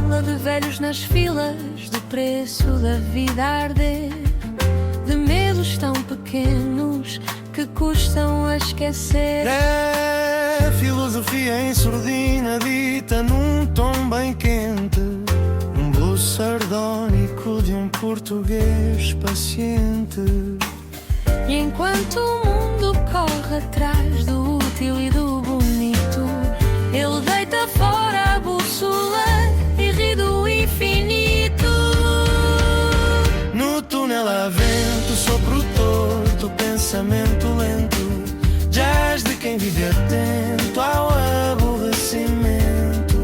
fila de velhos nas filas, do preço da vida a arder, de medos tão pequenos que custam a esquecer. É filosofia em surdina dita num tom bem quente, um blues sardónico de um português paciente. E enquanto o mundo corre atrás do útil e do bonito, ele deita fora a bússola e ri do infinito. No túnel há vento, sopro torto, pensamento lento, jazz de quem vive atento ao aborrecimento,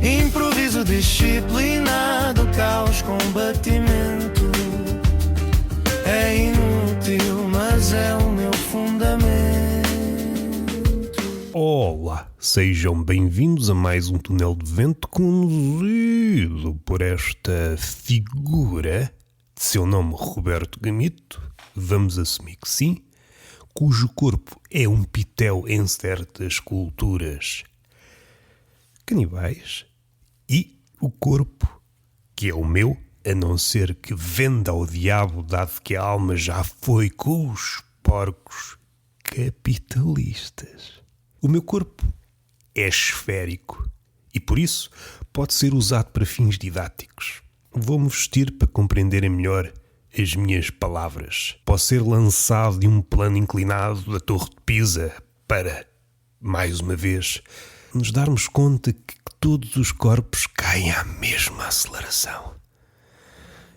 improviso disciplinado, caos, combatimento. É inútil, mas é o meu fundamento. Olá, sejam bem-vindos a mais um Túnel de Vento conduzido por esta figura de seu nome Roberto Gamito, vamos assumir que sim, cujo corpo é um pitel em certas culturas canibais, e o corpo, que é o meu, a não ser que venda ao diabo, dado que a alma já foi com os porcos capitalistas. O meu corpo é esférico e, por isso, pode ser usado para fins didáticos. Vou-me vestir para compreenderem melhor as minhas palavras. Posso ser lançado de um plano inclinado da Torre de Pisa para, mais uma vez, nos darmos conta que todos os corpos caem à mesma aceleração.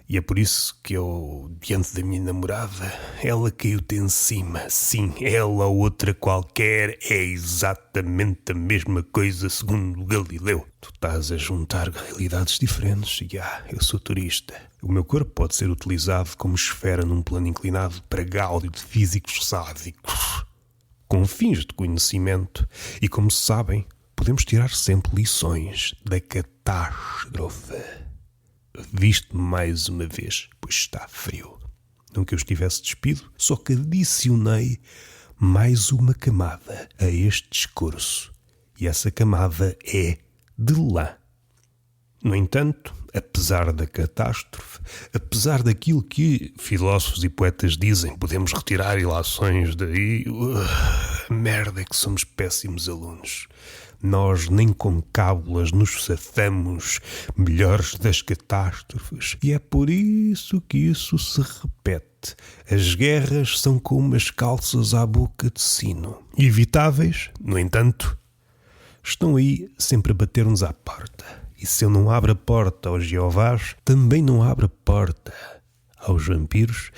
E é por isso que eu, diante da minha namorada, ela caiu-te em cima. Sim, ela ou outra qualquer é exatamente a mesma coisa segundo Galileu. Tu estás a juntar realidades diferentes e eu sou turista. O meu corpo pode ser utilizado como esfera num plano inclinado para gáudio de físicos sádicos, com fins de conhecimento. E como sabem, podemos tirar sempre lições da catástrofe. Viste-me mais uma vez, pois está frio. Não que eu estivesse despido, só que adicionei mais uma camada a este discurso. E essa camada é de lã. No entanto, apesar da catástrofe, apesar daquilo que filósofos e poetas dizem, podemos retirar ilações daí, merda é que somos péssimos alunos. Nós nem com cábulas nos safamos melhores das catástrofes. E é por isso que isso se repete. As guerras são como umas calças à boca de sino. Evitáveis, no entanto, estão aí sempre a bater-nos à porta. E se eu não abro a porta aos Jeovás, também não abro a porta aos vampiros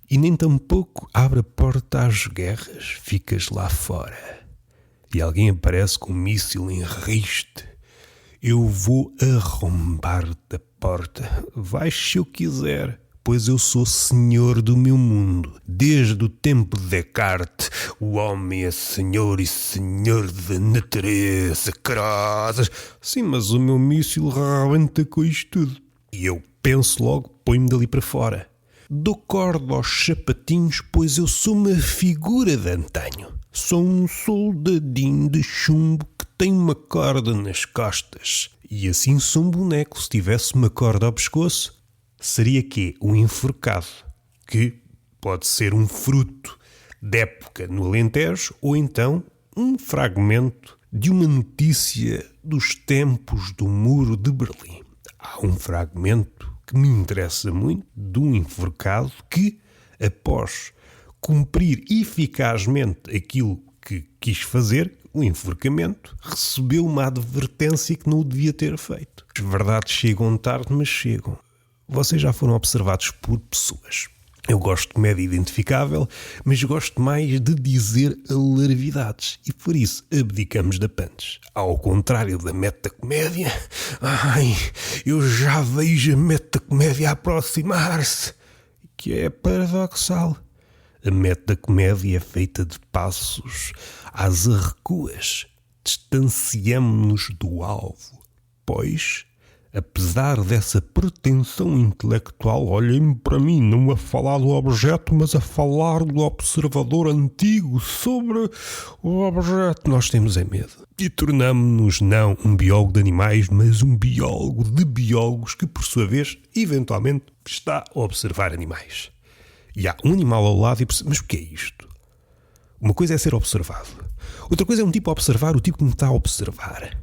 e nem tampouco abro a porta às guerras. Ficas lá fora. E alguém aparece com um míssil em riste, eu vou arrombar-te a porta. Vais se eu quiser, pois eu sou senhor do meu mundo. Desde o tempo de Descartes, o homem é senhor e senhor da natureza, caras. Sim, mas o meu míssil rebenta com isto tudo. E eu penso logo, põe-me dali para fora. Dou corda aos sapatinhos, pois eu sou uma figura de antanho. Sou um soldadinho de chumbo que tem uma corda nas costas. E assim sou um boneco. Se tivesse uma corda ao pescoço, seria quê? Um enforcado. Que pode ser um fruto de época no Alentejo ou então um fragmento de uma notícia dos tempos do Muro de Berlim. Há um fragmento que me interessa muito de um enforcado que, após cumprir eficazmente aquilo que quis fazer, o enforcamento, recebeu uma advertência que não o devia ter feito. As verdades chegam tarde, mas chegam. Vocês já foram observados por pessoas. Eu gosto de comédia identificável, mas gosto mais de dizer alarvidades. E por isso abdicamos da punch. Ao contrário da metacomédia, eu já vejo a metacomédia a aproximar-se. Que é paradoxal. A metacomédia é feita de passos às arrecuas. Distanciamo-nos do alvo, pois apesar dessa pretensão intelectual, olhem para mim, não a falar do objeto, mas a falar do observador antigo sobre o objeto, nós temos medo. E tornamo-nos não um biólogo de animais, mas um biólogo de biólogos que, por sua vez, eventualmente, está a observar animais. E há um animal ao lado e percebe, mas o que é isto? Uma coisa é ser observado. Outra coisa é um tipo a observar o tipo que me está a observar.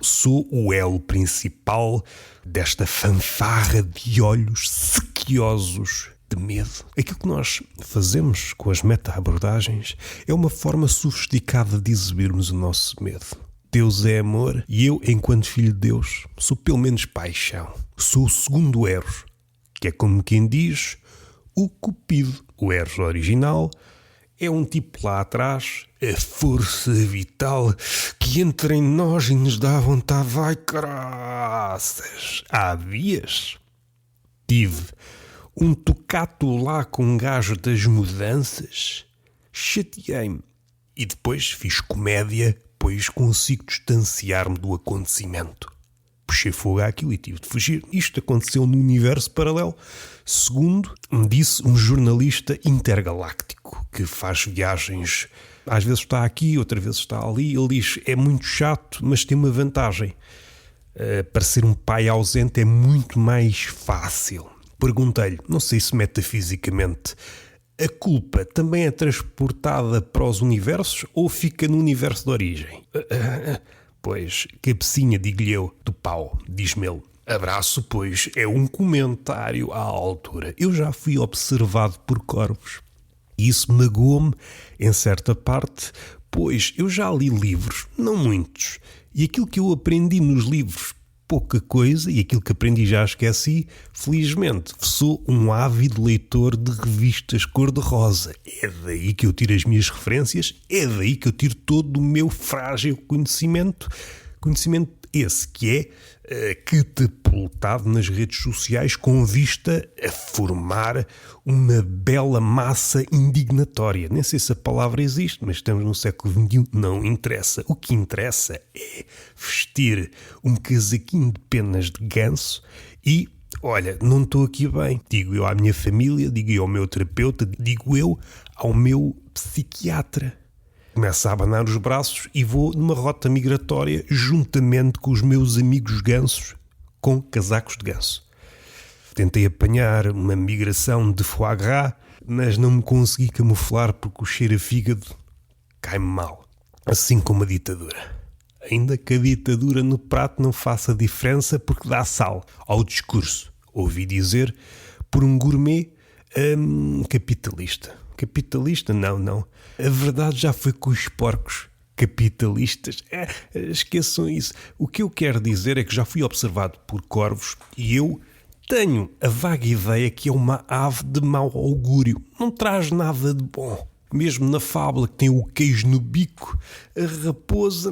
Sou o elo principal desta fanfarra de olhos sequiosos de medo. Aquilo que nós fazemos com as meta-abordagens é uma forma sofisticada de exibirmos o nosso medo. Deus é amor e eu, enquanto filho de Deus, sou pelo menos paixão. Sou o segundo Eros, que é como quem diz o Cupido. O Eros original é um tipo lá atrás, a força vital que entra em nós e nos dá vontade. Vai, caraças! Há dias tive um tocato lá com um gajo das mudanças. Chateei-me. E depois fiz comédia, pois consigo distanciar-me do acontecimento. Puxei fogo àquilo e tive de fugir. Isto aconteceu no universo paralelo, segundo me disse um jornalista intergaláctico que faz viagens. Às vezes está aqui, outras vezes está ali. Ele diz, é muito chato, mas tem uma vantagem. Para ser um pai ausente é muito mais fácil. Perguntei-lhe, não sei se metafisicamente, a culpa também é transportada para os universos ou fica no universo de origem? Pois, cabecinha, digo-lhe eu, do pau, diz-me ele. Abraço, pois, é um comentário à altura. Eu já fui observado por corvos. E isso magoou-me, em certa parte, pois eu já li livros, não muitos. E aquilo que eu aprendi nos livros, pouca coisa, e aquilo que aprendi já esqueci. Felizmente, sou um ávido leitor de revistas cor-de-rosa. É daí que eu tiro as minhas referências, é daí que eu tiro todo o meu frágil conhecimento. Conhecimento esse que é catapultado nas redes sociais com vista a formar uma bela massa indignatória. Nem sei se a palavra existe, mas estamos no século XXI, não interessa. O que interessa é vestir um casaquinho de penas de ganso e, olha, não estou aqui bem. Digo eu à minha família, digo eu ao meu terapeuta, digo eu ao meu psiquiatra. Começo a abanar os braços e vou numa rota migratória juntamente com os meus amigos gansos com casacos de ganso. Tentei apanhar uma migração de foie gras, mas não me consegui camuflar porque o cheiro a fígado cai-me mal. Assim como a ditadura. Ainda que a ditadura no prato não faça diferença porque dá sal ao discurso. Ouvi dizer por um gourmet capitalista. Capitalista? Não. A verdade já foi com os porcos capitalistas. Esqueçam isso. O que eu quero dizer é que já fui observado por corvos e eu tenho a vaga ideia que é uma ave de mau augúrio. Não traz nada de bom. Mesmo na fábula que tem o queijo no bico, a raposa,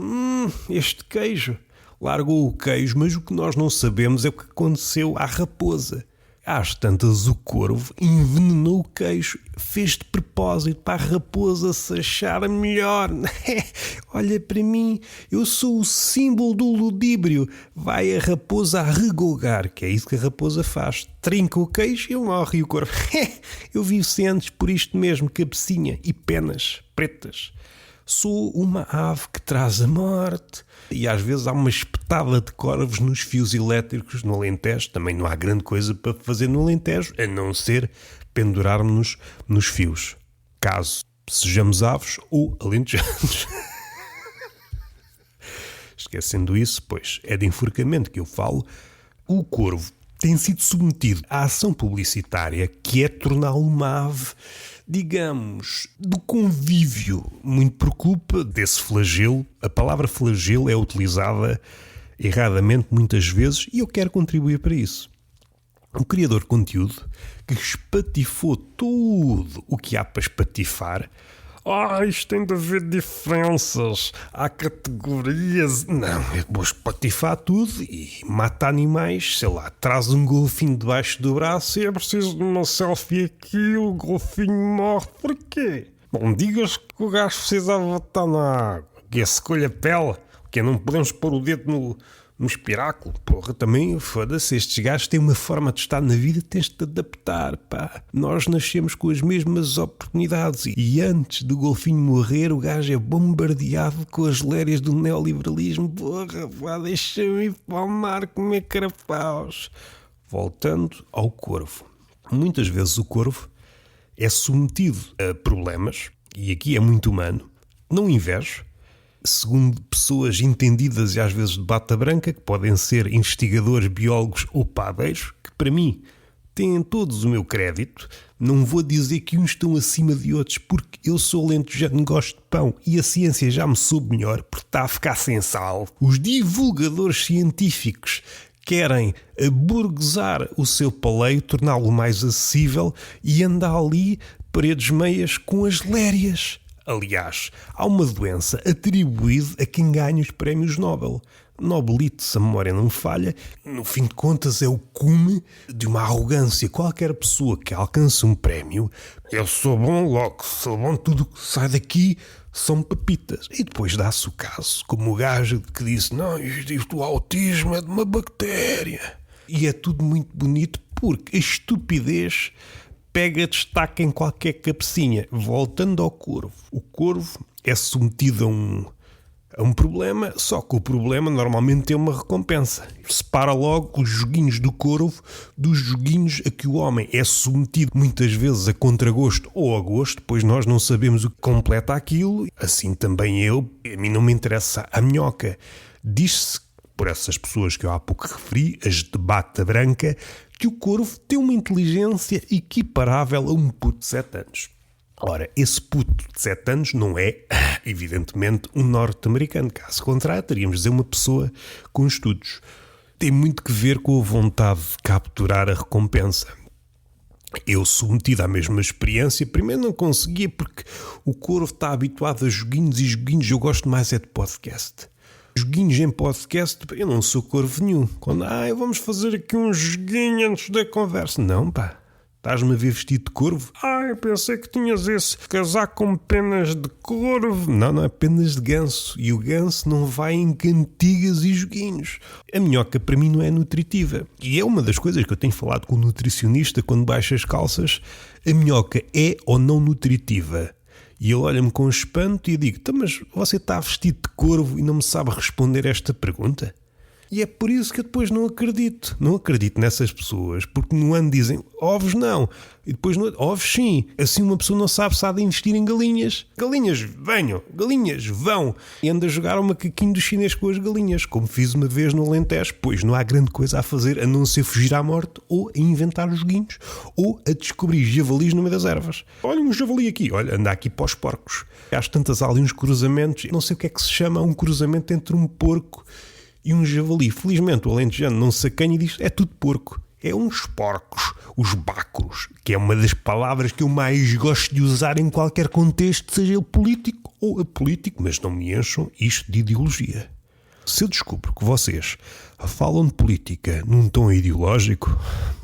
este queijo, largou o queijo, mas o que nós não sabemos é o que aconteceu à raposa. Às tantas, o corvo envenenou o queijo, fez de propósito para a raposa se achar melhor. Olha para mim, eu sou o símbolo do ludíbrio. Vai a raposa a regogar, que é isso que a raposa faz. Trinca o queijo e morre e o corvo. Eu vivo cientes por isto mesmo, cabecinha e penas pretas. Sou uma ave que traz a morte. E às vezes há uma espetada de corvos nos fios elétricos no Alentejo. Também não há grande coisa para fazer no Alentejo, a não ser pendurarmos-nos nos fios. Caso sejamos aves ou alentejanos. Esquecendo isso, pois é de enforcamento que eu falo, o corvo tem sido submetido à ação publicitária que é torná-lo uma ave, digamos, do convívio, muito por culpa desse flagelo. A palavra flagelo é utilizada erradamente muitas vezes e eu quero contribuir para isso. Um criador de conteúdo que espatifou tudo o que há para espatifar. Isto tem de haver diferenças, há categorias. Não, eu vou espatifar tudo e mata animais, sei lá, traz um golfinho debaixo do braço e é preciso de uma selfie aqui, o golfinho morre. Porquê? Bom, digas que o gajo precisava estar na água, que se colhe a pele, que não podemos pôr o dedo Um espiráculo, porra, também, foda-se, estes gajos têm uma forma de estar na vida, tens de te adaptar, pá. Nós nascemos com as mesmas oportunidades e antes do golfinho morrer, o gajo é bombardeado com as lérias do neoliberalismo. Porra, pá, deixa-me ir para o mar comer carapaus. Voltando ao corvo. Muitas vezes o corvo é submetido a problemas, e aqui é muito humano, não invejo, segundo pessoas entendidas e às vezes de bata branca, que podem ser investigadores, biólogos ou padeiros, que para mim têm todos o meu crédito. Não vou dizer que uns estão acima de outros, porque eu sou lentejano, gosto de pão e a ciência já me soube melhor porque está a ficar sem sal. Os divulgadores científicos querem aburguesar o seu paleio, torná-lo mais acessível e andar ali paredes meias com as lérias. Aliás, há uma doença atribuída a quem ganha os prémios Nobel. Nobelite, se a memória não me falha, no fim de contas é o cume de uma arrogância. Qualquer pessoa que alcance um prémio, eu sou bom logo, sou bom, tudo que sai daqui são papitas. E depois dá-se o caso, como o gajo que disse, não, isto o autismo é de uma bactéria. E é tudo muito bonito porque a estupidez pega destaque em qualquer cabecinha. Voltando ao corvo. O corvo é submetido a um problema, só que o problema normalmente tem uma recompensa. Separa logo os joguinhos do corvo dos joguinhos a que o homem é submetido muitas vezes a contragosto ou a gosto, pois nós não sabemos o que completa aquilo. Assim também a mim não me interessa a minhoca. Diz-se, por essas pessoas que eu há pouco referi, as de bata branca, que o corvo tem uma inteligência equiparável a um puto de 7 anos. Ora, esse puto de 7 anos não é, evidentemente, um norte-americano. Caso contrário, teríamos de dizer uma pessoa com estudos. Tem muito que ver com a vontade de capturar a recompensa. Eu, submetido à mesma experiência, primeiro não conseguia porque o corvo está habituado a joguinhos e joguinhos. Eu gosto mais é de podcast. Joguinhos em podcast, eu não sou corvo nenhum. Quando, vamos fazer aqui um joguinho antes da conversa. Não, pá. Estás-me a ver vestido de corvo? Eu pensei que tinhas esse casaco com penas de corvo. Não, é penas de ganso. E o ganso não vai em cantigas e joguinhos. A minhoca para mim não é nutritiva. E é uma das coisas que eu tenho falado com o nutricionista quando baixo as calças. A minhoca é ou não nutritiva? E ele olha-me com espanto e eu digo, mas você está vestido de corvo e não me sabe responder esta pergunta? E é por isso que eu depois não acredito. Não acredito nessas pessoas, porque no ano dizem ovos não, e depois no ovos sim. Assim uma pessoa não sabe se há de investir em galinhas. Galinhas venham, galinhas vão. E anda a jogar o macaquinho do chinês com as galinhas, como fiz uma vez no Alentejo, pois não há grande coisa a fazer a não ser fugir à morte, ou a inventar os joguinhos, ou a descobrir javalis no meio das ervas. Olha um javali aqui, olha, anda aqui para os porcos. Às tantas há ali uns cruzamentos, não sei o que é que se chama um cruzamento entre um porco e um javali. Felizmente o alentejano não se acanha e diz, é tudo porco. É uns porcos, os bácoros, que é uma das palavras que eu mais gosto de usar em qualquer contexto, seja ele político ou apolítico, mas não me encham isto de ideologia. Se eu descubro que vocês falam de política num tom ideológico,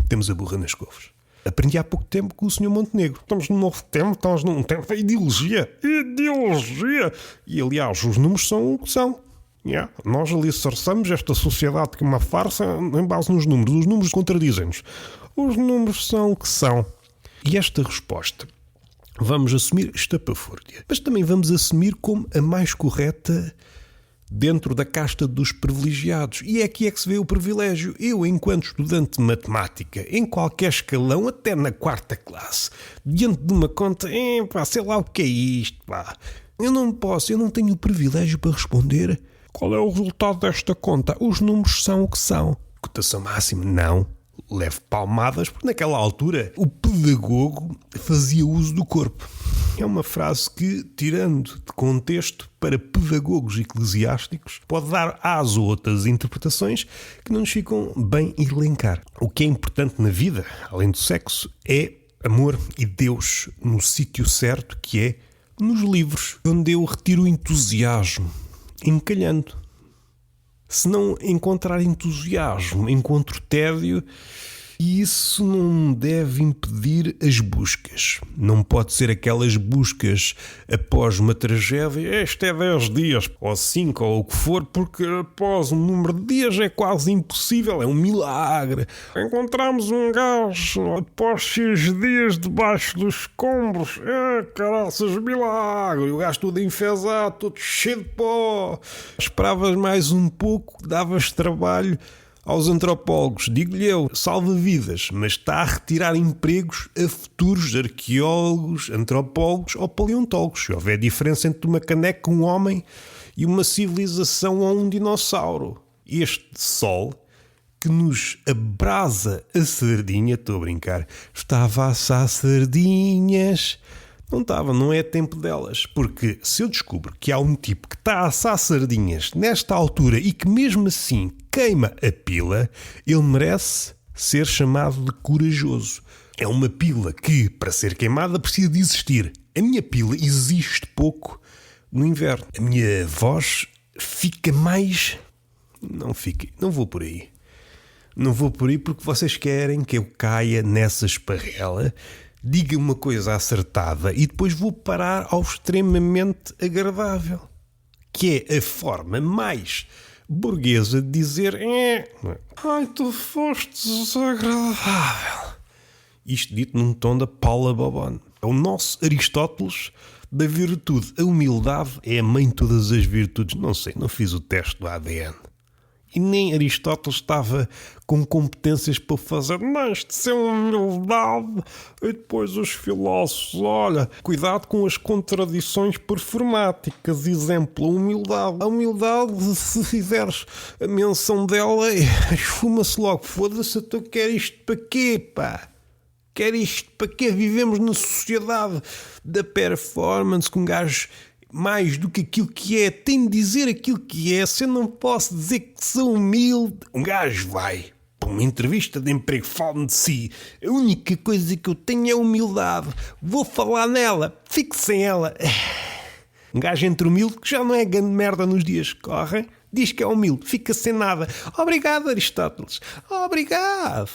temos a burra nas couves. Aprendi há pouco tempo com o Sr. Montenegro. Estamos num novo tempo, estamos num tempo de ideologia. Ideologia! E aliás, os números são o que são. Nós alicerçamos esta sociedade que é uma farsa em base nos números. Os números contradizem-nos. Os números são o que são. E esta resposta vamos assumir estapafúrdia. Mas também vamos assumir como a mais correta dentro da casta dos privilegiados. E é aqui é que se vê o privilégio. Eu, enquanto estudante de matemática, em qualquer escalão, até na 4ª classe, diante de uma conta, sei lá o que é isto, pá. Eu não tenho o privilégio para responder qual é o resultado desta conta. Os números são o que são. Cotação máxima? Não. Leve palmadas, porque naquela altura o pedagogo fazia uso do corpo. É uma frase que, tirando de contexto para pedagogos eclesiásticos, pode dar às outras interpretações que não nos ficam bem elencar. O que é importante na vida, além do sexo, é amor e Deus no sítio certo, que é nos livros, onde eu retiro o entusiasmo, encalhando. Se não encontrar entusiasmo, encontro tédio E isso não deve impedir as buscas. Não pode ser aquelas buscas após uma tragédia. Este é 10 dias, ou 5, ou o que for, porque após um número de dias é quase impossível. É um milagre. Encontramos um gajo após X dias debaixo dos escombros. Caraças, milagre. O gajo todo enfesado, todo cheio de pó. Esperavas mais um pouco, davas trabalho aos antropólogos. Digo-lhe eu, salva vidas, mas está a retirar empregos a futuros arqueólogos, antropólogos ou paleontólogos. Se houver diferença entre uma caneca, um homem, e uma civilização ou um dinossauro. Este sol que nos abrasa a sardinha, estou a brincar, estava a assar sardinhas. Não estava, não é tempo delas. Porque se eu descubro que há um tipo que está a assar sardinhas nesta altura e que mesmo assim queima a pila, ele merece ser chamado de corajoso. É uma pila que, para ser queimada, precisa de existir. A minha pila existe pouco no inverno. A minha voz fica mais... Não fica, não vou por aí. Não vou por aí porque vocês querem que eu caia nessa esparrela, diga uma coisa acertada e depois vou parar ao extremamente agradável, que é a forma mais burguesa de dizer ai, tu foste desagradável. Isto dito num tom da Paula Bobon. É o nosso Aristóteles da virtude. A humildade é a mãe de todas as virtudes. Não sei, não fiz o teste do ADN. E nem Aristóteles estava com competências para fazer. Não, isto de ser humildade. E depois os filósofos, olha, cuidado com as contradições performáticas. Exemplo, a humildade. A humildade, se fizeres a menção dela, esfuma-se logo. Foda-se, tu queres isto para quê, pá? Quer isto para quê? Vivemos na sociedade da performance, com um gajo... mais do que aquilo que é, tem de dizer aquilo que é. Se eu não posso dizer que sou humilde, um gajo vai para uma entrevista de emprego, fala-me de si. A única coisa que eu tenho é humildade. Vou falar nela, fique sem ela. Um gajo entre humilde, que já não é grande merda nos dias que correm, diz que é humilde, fica sem nada. Obrigado, Aristóteles. Obrigado.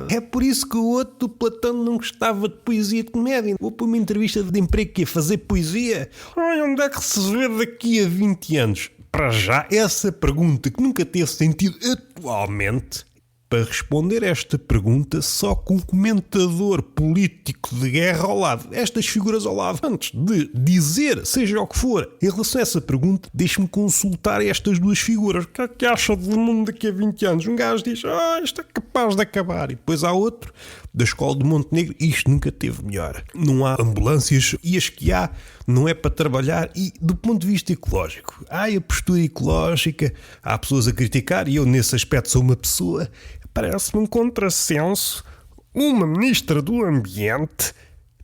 É por isso que o outro do Platão não gostava de poesia e de comédia. Vou para uma entrevista de emprego que é fazer poesia. Ai, onde é que se vê daqui a 20 anos? Para já, essa pergunta que nunca teve sentido atualmente... Para responder esta pergunta só com um comentador político de guerra ao lado, estas figuras ao lado. Antes de dizer, seja o que for, em relação a essa pergunta, deixe-me consultar estas duas figuras. O que é que acha do mundo daqui a 20 anos? Um gajo diz, isto é capaz de acabar. E depois há outro, da escola de Montenegro, isto nunca teve melhor. Não há ambulâncias e as que há não é para trabalhar. E do ponto de vista ecológico, há a postura ecológica, há pessoas a criticar e eu nesse aspecto sou uma pessoa... Parece-me um contrassenso uma ministra do Ambiente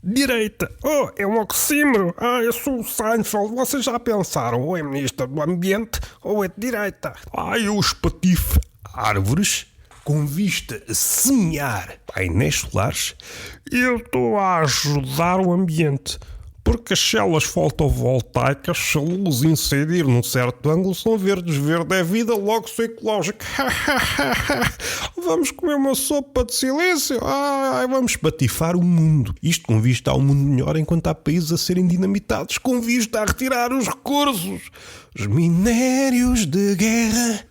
direita. É um oxímoro. Eu sou o Seinfeld. Vocês já pensaram ou é ministra do Ambiente ou é de direita? Eu espatifo árvores com vista a semear painéis solares. Eu estou a ajudar o ambiente. Porque as células fotovoltaicas, se a luz incidir num certo ângulo, são verdes. Verde é vida, logo sou ecológico. Vamos comer uma sopa de silício? Vamos patifar o mundo. Isto com vista a um mundo melhor enquanto há países a serem dinamitados, com vista a retirar os recursos. Os minérios de guerra,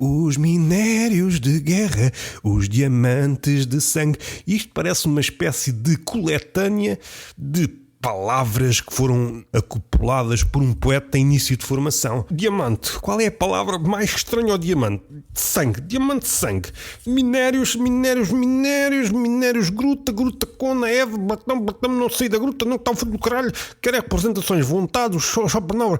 os diamantes de sangue. Isto parece uma espécie de coletânea de palavras que foram acopladas por um poeta em início de formação. Diamante. Qual é a palavra mais estranha ao diamante? Sangue. Diamante de sangue. Minérios, gruta, cona, Eve, batão, não saí da gruta, não está o fundo do caralho. Quero representações, vontade, só palavras.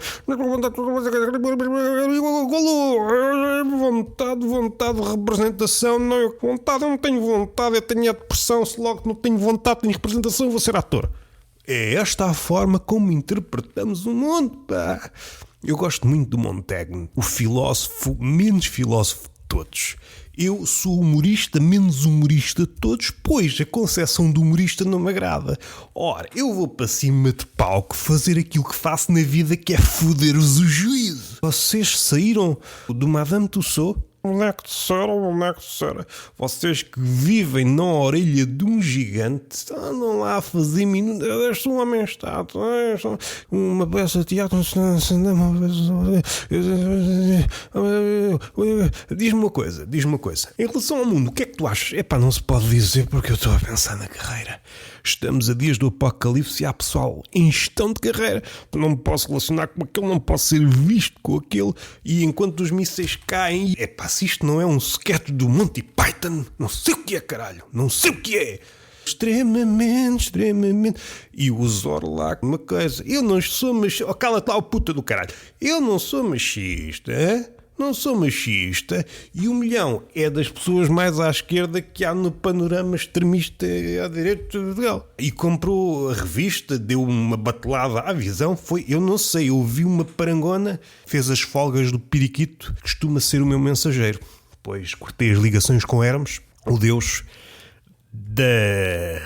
Vontade, representação. Não, eu não tenho vontade, eu tenho a depressão. Se logo não tenho vontade, tenho representação, vou ser ator. É esta a forma como interpretamos o mundo, pá. Eu gosto muito do Montaigne, o filósofo menos filósofo de todos. Eu sou humorista menos humorista de todos, pois a concepção do humorista não me agrada. Ora, eu vou para cima de palco fazer aquilo que faço na vida, que é foder-vos o juízo. Vocês saíram do Madame Tussauds? Boneco de cera. Vocês que vivem na orelha de um gigante andam lá a fazer minutos. Este homem está. Uma peça de teatro. Diz-me uma coisa. Em relação ao mundo, o que é que tu achas? Não se pode dizer porque eu estou a pensar na carreira. Estamos a dias do apocalipse e há pessoal em gestão de carreira. Não me posso relacionar com aquele, não posso ser visto com aquele. E enquanto os mísseis caem, se isto não é um sketch do Monty Python, não sei o que é, caralho. Não sei o que é. Extremamente. E o Zoro lá, uma coisa. Eu não sou machista. Cala-te lá, o puta do caralho. Eu não sou machista, hein? Não sou machista e 1 milhão é das pessoas mais à esquerda que há no panorama extremista à direita de Portugal. E comprou a revista, deu uma batelada à visão, eu não sei, eu vi uma parangona, fez as folgas do periquito, costuma ser o meu mensageiro. Pois cortei as ligações com Hermes, o deus da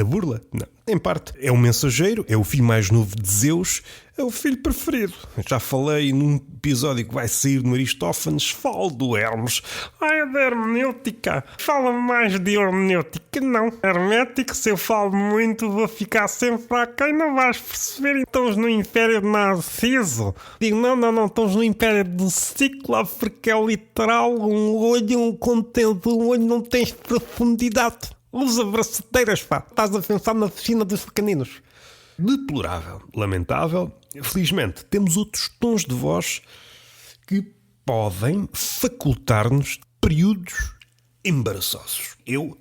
burla? Não. Em parte, é o mensageiro, é o filho mais novo de Zeus, é o filho preferido. Já falei num episódio que vai sair no Aristófanes, falo do Hermes. É da hermenêutica. Fala mais de hermenêutica, não. Hermético, se eu falo muito, vou ficar sempre aquém, não vais perceber. Estamos no Império de Narciso. Digo, não, estamos no Império do Cíclope, porque é literal, um olho, um conteúdo, um olho não tens profundidade. Usa braceteiras, pá. Estás a pensar na piscina dos pequeninos. Deplorável, lamentável. Felizmente, temos outros tons de voz que podem facultar-nos períodos embaraçosos. Eu,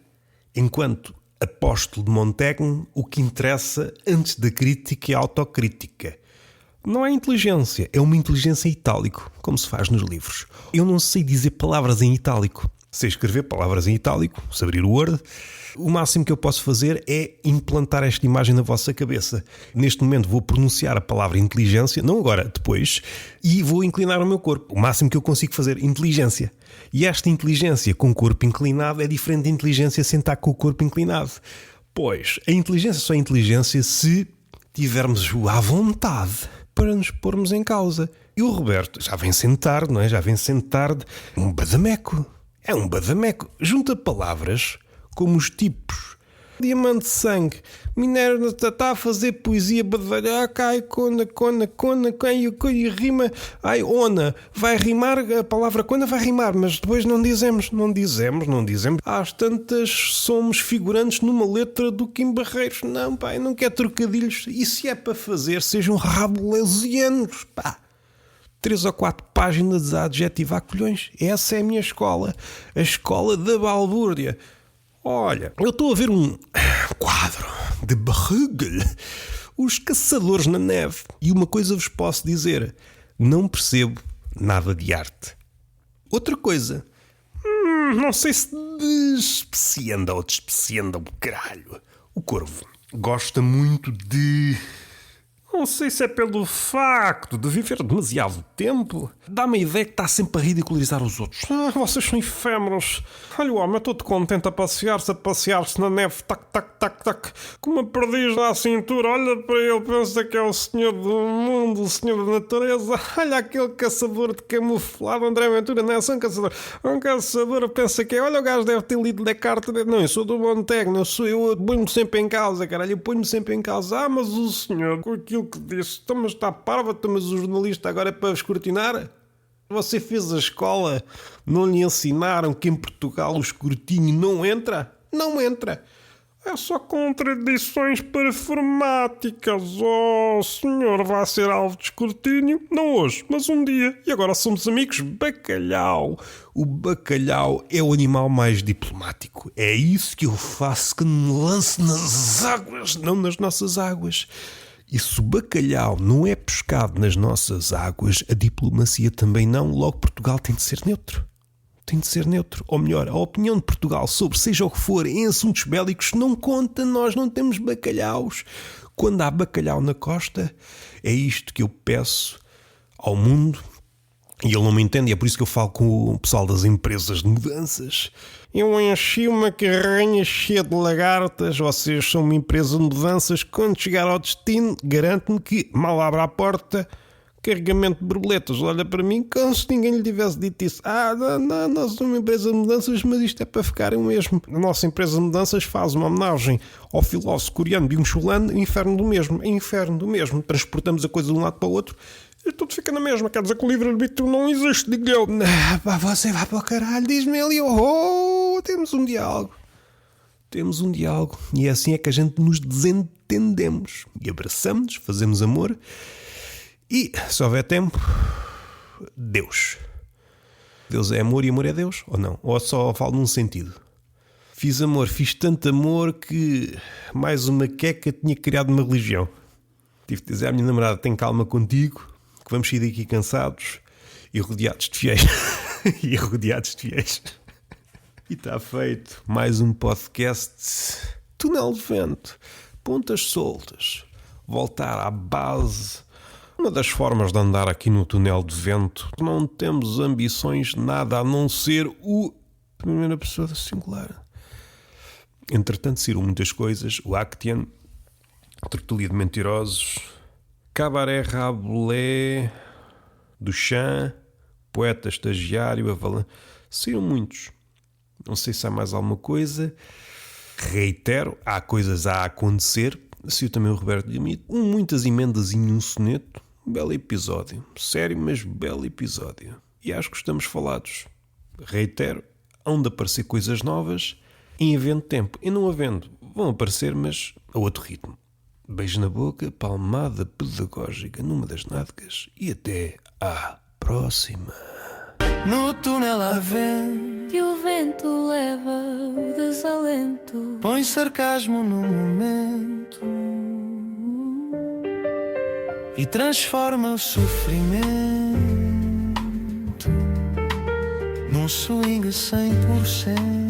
enquanto apóstolo de Montaigne, o que interessa antes da crítica é a autocrítica. Não é inteligência, é uma inteligência em itálico, como se faz nos livros. Eu não sei dizer palavras em itálico. Sei escrever palavras em itálico, se abrir o Word. O máximo que eu posso fazer é implantar esta imagem na vossa cabeça. Neste momento vou pronunciar a palavra inteligência, não agora, depois, e vou inclinar o meu corpo. O máximo que eu consigo fazer, inteligência. E esta inteligência com o corpo inclinado é diferente da inteligência sem estar com o corpo inclinado. Pois, a inteligência só é inteligência se tivermos à vontade para nos pormos em causa. E o Roberto já vem sendo tarde, não é? Já vem sendo tarde. Um badameco. É um badameco. Junta palavras como os tipos diamante de sangue, minério, está a fazer poesia badalha, cai, cona, e rima, ona, vai rimar, a palavra cona vai rimar, mas depois não dizemos. Às tantas somos figurantes numa letra do Kim Barreiros. Não, pá, eu não quero trocadilhos, e se é para fazer, sejam rabelesianos, pá. 3 ou 4 páginas a adjetivar colhões. Essa é a minha escola. A escola da balbúrdia. Olha, eu estou a ver um quadro de Bruegel. Os caçadores na neve. E uma coisa vos posso dizer. Não percebo nada de arte. Outra coisa. Não sei se despreciando ou despreciando o caralho. O corvo gosta muito de... Não sei se é pelo facto de viver demasiado tempo. Dá-me a ideia que está sempre a ridicularizar os outros. Vocês são efêmeros. Olha o homem, eu estou-te contente a passear-se na neve. Tac. Com uma perdiz à cintura. Olha para ele, pensa que é o senhor do mundo, o senhor da natureza. Olha aquele caçador de camuflado. André Ventura não é só um caçador. Um caçador pensa que é... Olha, o gajo deve ter lido Descartes. Não, eu sou do Montaigne. Eu ponho-me sempre em causa, caralho. Eu ponho-me sempre em causa. Mas o senhor, com aquilo que disse, mas está parva, mas o jornalista agora é para escrutinar? Você fez a escola, não lhe ensinaram que em Portugal o escrutínio não entra? Não entra. É só contradições performáticas. Oh, o senhor vai ser alvo de escrutínio? Não hoje, mas um dia. E agora somos amigos? Bacalhau. O bacalhau é o animal mais diplomático. É isso que eu faço, que me lance nas águas, não nas nossas águas. E se o bacalhau não é pescado nas nossas águas, a diplomacia também não. Logo, Portugal tem de ser neutro. Tem de ser neutro. Ou melhor, a opinião de Portugal sobre seja o que for em assuntos bélicos não conta. Nós não temos bacalhaus. Quando há bacalhau na costa, é isto que eu peço ao mundo. E ele não me entende, e é por isso que eu falo com o pessoal das empresas de mudanças. Eu enchi uma carrinha cheia de lagartas. Vocês são uma empresa de mudanças. Quando chegar ao destino, garanto-me que, mal abra a porta, carregamento de borboletas, olha para mim como se ninguém lhe tivesse dito isso. Não, nós somos uma empresa de mudanças, mas isto é para ficarem mesmo. A nossa empresa de mudanças faz uma homenagem ao filósofo coreano Byung-Chul Han, inferno do mesmo. É inferno do mesmo. Transportamos a coisa de um lado para o outro e tudo fica na mesma. Quer dizer que o livre-arbítrio não existe, digo eu. Você vai para o caralho, diz-me ele. Temos um diálogo. Temos um diálogo. E é assim é que a gente nos desentendemos. E abraçamos-nos, fazemos amor. E, se houver tempo, Deus. Deus é amor e amor é Deus? Ou não? Ou só falo num sentido? Fiz amor, fiz tanto amor que mais uma queca tinha criado uma religião. Tive de dizer à minha namorada, tem calma contigo, que vamos sair daqui cansados e rodeados de fiéis. E está feito. Mais um podcast. Túnel de vento. Pontas soltas. Voltar à base. Uma das formas de andar aqui no túnel de vento, não temos ambições nada a não ser o primeira pessoa da singular. Entretanto, saíram muitas coisas. O Actian, Tertulia de Mentirosos, Cabaré Rabelais, Duchamp, Poeta Estagiário, Avalan. Saíram muitos. Não sei se há mais alguma coisa. Reitero, há coisas a acontecer. Saiu também o Roberto Gamito. Muitas emendas em um soneto. Belo episódio. Sério, mas belo episódio. E acho que estamos falados. Reitero, hão de aparecer coisas novas em havendo tempo. E não havendo, vão aparecer, mas a outro ritmo. Beijo na boca, palmada pedagógica numa das nádegas e até à próxima. No túnel há vento E o vento leva o desalento. põe sarcasmo no momento e transforma o sofrimento num swing 100%.